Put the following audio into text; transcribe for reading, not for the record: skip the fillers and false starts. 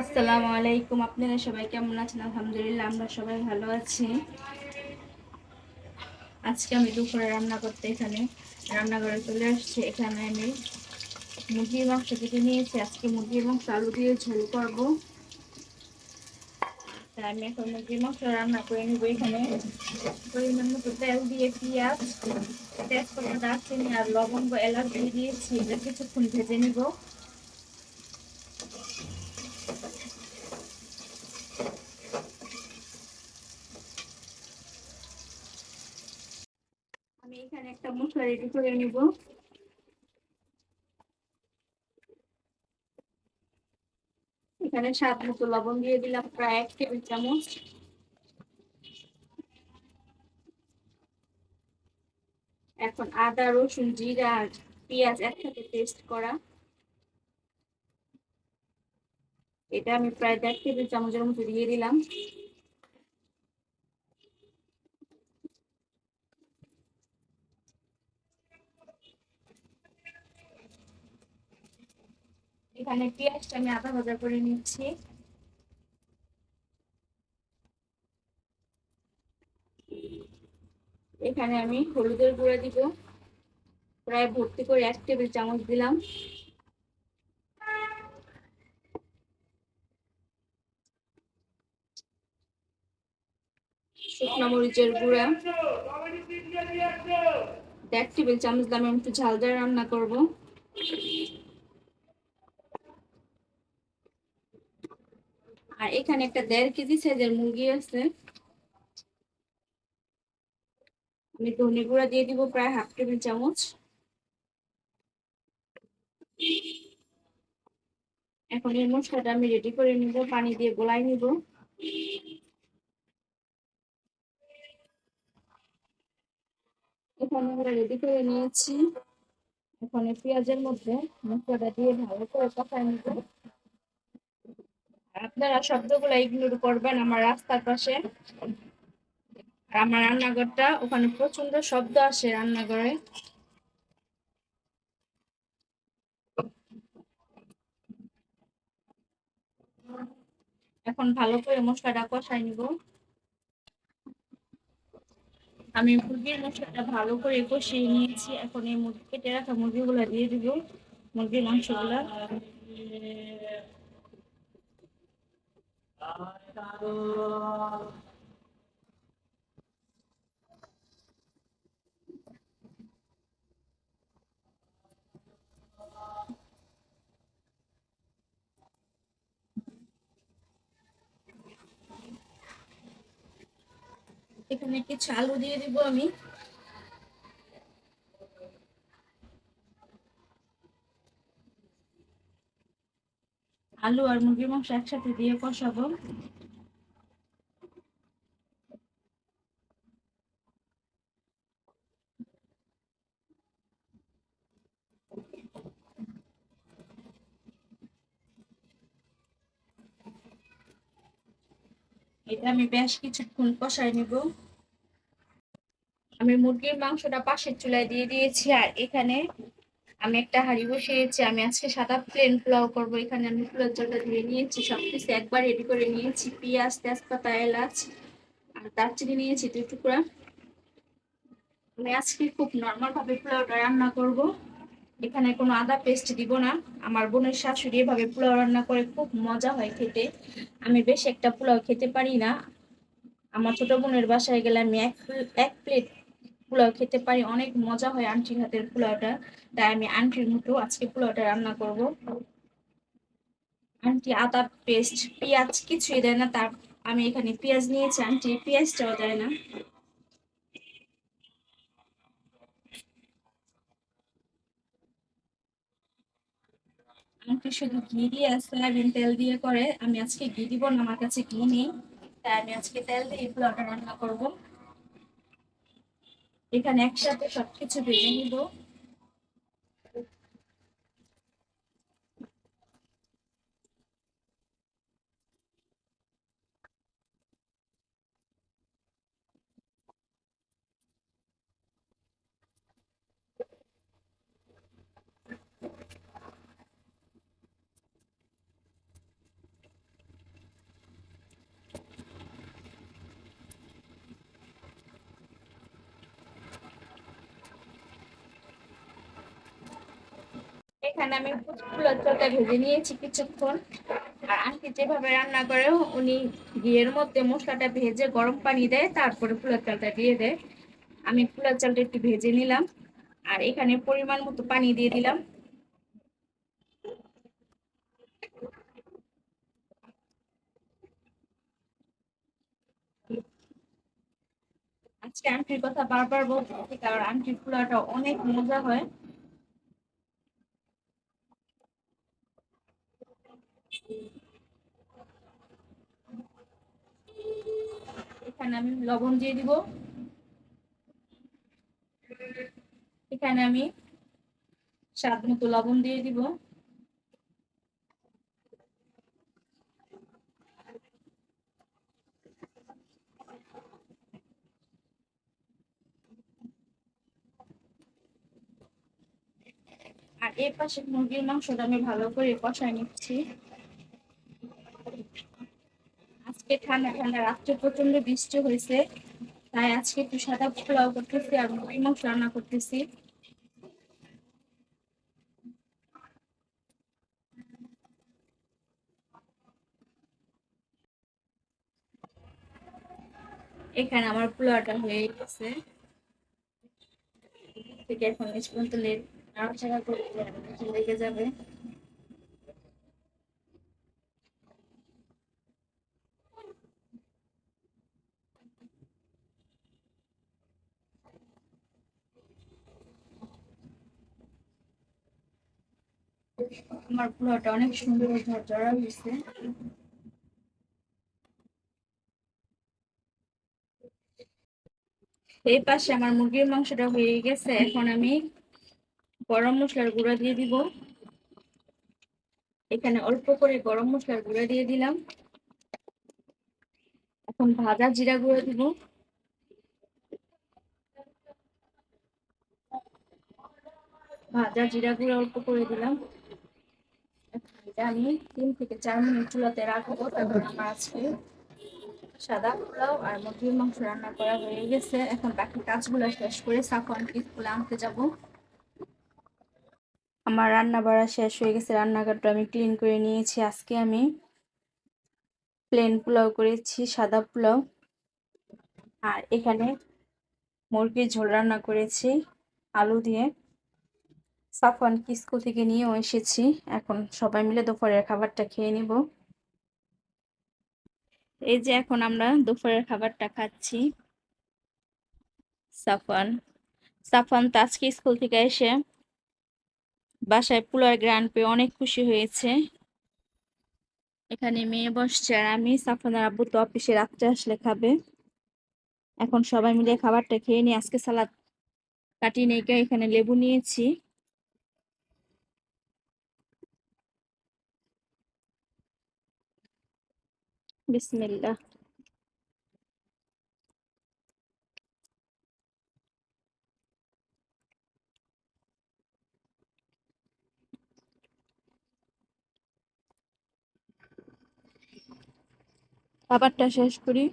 আসসালামু আলাইকুম। আপনারা সবাই কেমন আছেন? আলহামদুলিল্লাহ, আমরা সবাই ভালো আছি। আজকে আমি দুপুরে রান্না করতে এখানে রান্নাঘরে চলে আসছি। এখানে আমি মুরগির মাংস কেটে নিয়েছি। আজকে মুরগির মাংস আলু দিয়ে ঝোল করব। তাই আমি এখন মুরগির মাংস রান্না করে নিব। এখানে পরিমাণ মতো তেল দিয়ে পেঁয়াজ, তেজপাতা, দারচিনি আর লবঙ্গ, এলাচ দিয়ে দিয়েছি। এটা কিছুক্ষণ ভেজে নিব। আমি এখানে একটা মশলা রেডি করে নিব। এখানে স্বাদ মতো লবণ দিয়ে দিলাম, প্রায় 1 টেবিল চামচ। এখন আদা, রসুন, জিরা আর পেঁয়াজ একসাথে পেস্ট করা, এটা আমি প্রায় 1.5 টেবিল চামচের মতো দিয়ে দিলাম। এখানে পেঁয়াজটা আমি আদা ভাজা করে নিচ্ছি। এখানে আমি হলুদের গুঁড়া দিব, প্রায় ভর্তি করে 1 টেবিল চামচ দিলাম। শুকনো মরিচের গুঁড়া 1 টেবিল চামচ দিলাম। আমি একটু ঝালদার রান্না করব। আর এখানে একটা 1.5 কেজি সাইজের মুরগি আছে, আমি ধনে গুঁড়া দিয়ে দিব প্রায় 1/2 টেবিল চামচ। এখন এই মশলাটা আমি রেডি করে নিব, পানি দিয়ে গোলাই নিব। এখানে আমরা রেডি করে নিয়েছি। এখন এই পেঁয়াজের মধ্যে মশলাটা দিয়ে ভালো করে কষায় নিব। আপনারা শব্দগুলো ইগনোর করবেন, আমার রাস্তার পাশে আর আমার রান্নাঘরটা, ওখানে প্রচন্ড শব্দ আসে রান্নাঘরে। এখন ভালো করে মশলাটা কষায় নিব। আমি মুরগির মশলাটা ভালো করে কষিয়ে নিয়েছি। এখন এই মুরগি কেটে রাখা মুরগিগুলো দিয়ে দিব, মুরগির মাংসগুলা। এখানে কিছু আলু দিয়ে দিব আমি। আলু আর মুরগির মাংস একসাথে দিয়ে কষাবো। এটা আমি বেশ কিছুক্ষণ কষাই নিব। আমি মুরগির মাংসটা পাশের চুলায় দিয়ে দিয়েছি। আর এখানে আমি একটা হাঁড়ি বসিয়েছি। আমি আজকে সাদা প্লেন পোলাও করবো। এখানে আমি পোলাও চালটা ধুয়ে নিয়েছি, সবকিছু একবার রেডি করে নিয়েছি। পেঁয়াজ, তেজপাতা, এলাচ আর দারচিনি নিয়েছি 2 টুকরা। আমি আজকে খুব নর্মাল ভাবে পোলাওটা রান্না করব। এখানে কোনো আদা পেস্ট দিব না। আমার বোনের শাশুড়ি এভাবে পোলাও রান্না করে, খুব মজা হয় খেতে। আমি বেশ একটা পোলাও খেতে পারি না। আমার ছোট বোনের বাসায় গেলে আমি এক প্লেট পোলাও খেতে পারি, অনেক মজা হয় আন্টির হাতের পোলাওটা। তাই আমি আন্টির মতো আজকে পোলাওটা রান্না করব। আন্টি আদা পেস্ট, পেঁয়াজ কিছুই দেয় না। তার আমি এখানে পেঁয়াজ নিয়েছি, আন্টি পেঁয়াজটাও দেয় না। আন্টি শুধু ঘি দিয়ে সয়াবিন তেল দিয়ে করে, আমি আজকে ঘি দিব না, আমার কাছে ঘি নেই। তাই আমি আজকে তেল দিয়ে পোলাওটা রান্না করব। এখানে একসাথে সবকিছু ভেজে নিব। এখানে আমি পোলার চালটা ভেজে নিয়েছি কিছুক্ষণ। আর আন্টি যেভাবে রান্না করে, উনি ঘিয়ের মধ্যে মশলাটা ভেজে গরম পানি দেয়, তারপরে পোলার চালটা দিয়ে দেয়। আমি পোলার চালটা একটু ভেজে নিলাম, আর এখানে পরিমাণ মতো পানি দিয়ে দিলাম। আজকে আন্টির কথা বারবার বলতেছি, কারণ আন্টির পোলাওটা অনেক মজা হয়। এখানে আমি লবণ দিয়ে দিব। এখানে আমি স্বাদ মতো লবণ দিয়ে দিব। আর এর পাশে মুরগির মাংসটা আমি ভালো করে কষায় নিচ্ছি। আজকে ঠান্ডা ঠান্ডা রাত্রে প্রচন্ড বৃষ্টি হয়েছে, তাই আজকে একটু সাদা পোলাও করতেছি আর মুরগির মাংস রান্না করতেছি। এখানে আমার পোলাওটা হয়ে গেছে। থেকে এখন নিচ পর্যন্ত নাড়াচাড়া করতে লেগে যাবে। আমার পোলাওটা অনেক সুন্দর ঝরঝরা হয়েছে। এই পাশে আমার মুরগির মাংসটা হয়ে গেছে, এখন আমি গরম মশলার গুঁড়া দিয়ে দিব। এখানে অল্প করে গরম মশলার গুঁড়া দিয়ে দিলাম। এখন ভাজা জিরা গুঁড়া দিব। ভাজা জিরা গুঁড়া অল্প করে দিলাম। এটা আমি 3 থেকে 4 মিনিট চুলাতে রাখবো। তারপর আমার আজকে সাদা পোলাও আর মুরগির মাংস রান্না করা হয়ে গেছে। এখন বাকি কাজগুলো শেষ করে সাফওয়ান কিসগুলো আনতে যাব। আমার রান্না বাড়া শেষ হয়ে গেছে, রান্নাঘরটা আমি ক্লিন করে নিয়েছি। আজকে আমি প্লেন পোলাও করেছি, সাদা পোলাও। আর এখানে মুরগির ঝোল রান্না করেছি আলু দিয়ে। সাফওয়ান স্কুল থেকে নিয়েও এসেছি। এখন সবাই মিলে দুপুরের খাবারটা খেয়ে নিব। এই যে এখন আমরা দুপুরের খাবারটা খাচ্ছি। সাফওয়ান সাফওয়ান তো আজকে স্কুল থেকে এসে বাসায় পোলার গ্রান পেয়ে অনেক খুশি হয়েছে। এখানে মেয়ে বসছে, আর আমি, সাফওয়ানের আব্বু তো অফিসে রাত্রে আসলে খাবে। এখন সবাই মিলে খাবারটা খেয়ে নিই। আজকে সালাদ কাটিয়ে নিয়ে এখানে লেবু নিয়েছি। বিসমিল্লাহ। খাবারটা শেষ করি।